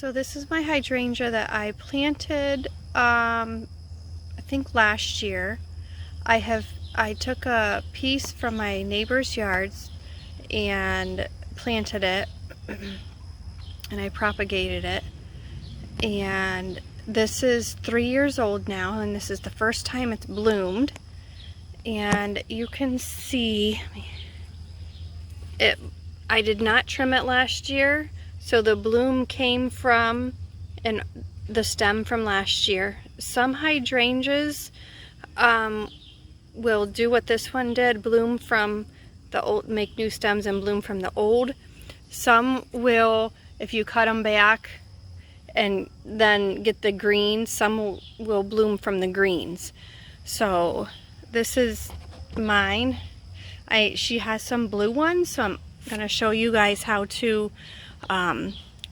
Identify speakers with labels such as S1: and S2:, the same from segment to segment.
S1: So this is my hydrangea that I planted, I think last year. I took a piece from my neighbor's yards and planted it, and I propagated it. And this is 3 years old now, and this is the first time it's bloomed. And you can see it. I did not trim it last year, so the bloom came from the stem from last year. Some hydrangeas will do what this one did, bloom from the old, make new stems and bloom from the old. Some will, if you cut them back and then get the greens, some will bloom from the greens. So this is mine. She has some blue ones, so I'm going to show you guys how to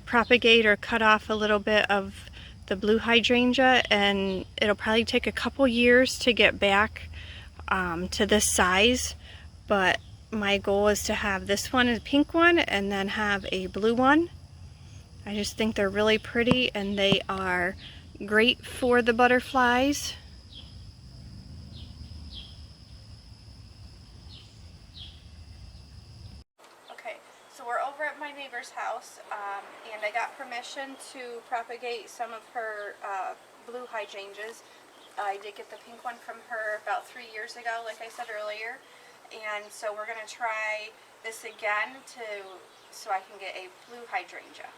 S1: propagate or cut off a little bit of the blue hydrangea, and it'll probably take a couple years to get back to this size, but my goal is to have this one, a pink one, and then have a blue one. I just think they're really pretty, and they are great for the butterflies. Okay, so we're over at my neighbor's house, and I got permission to propagate some of her blue hydrangeas. I did get the pink one from her about 3 years ago, like I said earlier, and so we're going to try this again so I can get a blue hydrangea.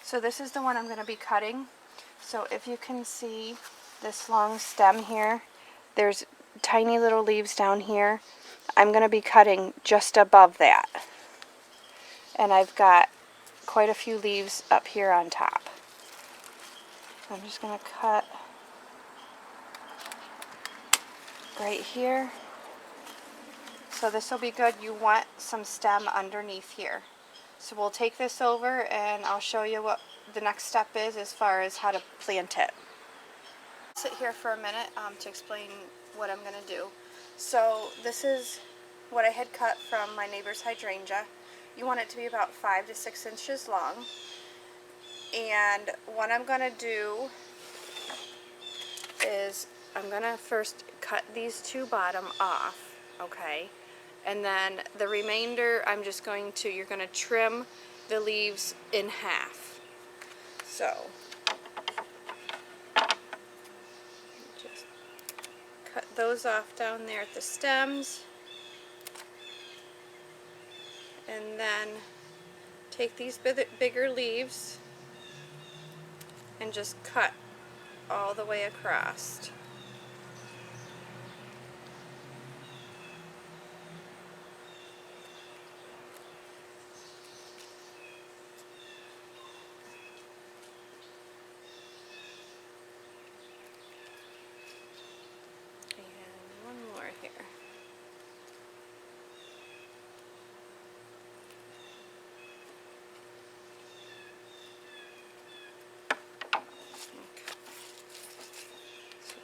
S1: So this is the one I'm going to be cutting. So if you can see this long stem here, there's tiny little leaves down here. I'm going to be cutting just above that. And I've got quite a few leaves up here on top. I'm just going to cut right here. So this will be good. You want some stem underneath here. So we'll take this over and I'll show you what the next step is as far as how to plant it. Sit here for a minute to explain what I'm going to do. So this is what I had cut from my neighbor's hydrangea. You want it to be about 5 to 6 inches long. And what I'm going to do is I'm going to first cut these two bottom off, okay? And then the remainder I'm just going to, you're going to trim the leaves in half. So just cut those off down there at the stems. And then take these bigger leaves and just cut all the way across. And one more here.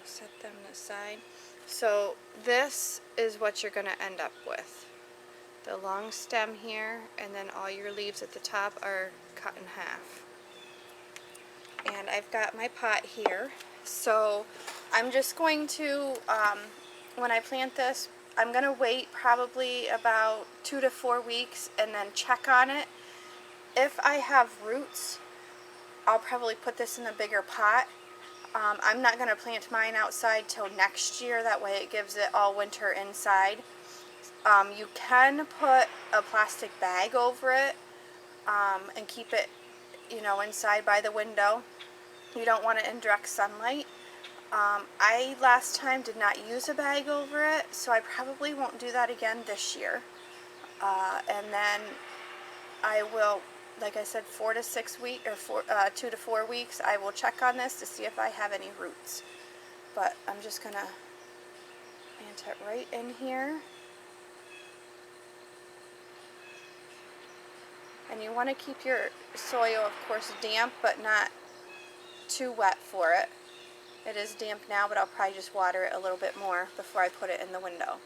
S1: Set them aside. So this is what you're going to end up with. The long stem here, and then all your leaves at the top are cut in half. And I've got my pot here. So I'm just going to, when I plant this, I'm going to wait probably about 2 to 4 weeks and then check on it. If I have roots, I'll probably put this in a bigger pot. I'm not going to plant mine outside till next year, that way it gives it all winter inside. You can put a plastic bag over it and keep it, you know, inside by the window. You don't want it in direct sunlight. I last time did not use a bag over it, so I probably won't do that again this year. And then I will, like I said, 4 to 6 weeks, or 2 to 4 weeks, I will check on this to see if I have any roots. But I'm just going to plant it right in here. And you want to keep your soil, of course, damp, but not too wet for it. It is damp now, but I'll probably just water it a little bit more before I put it in the window.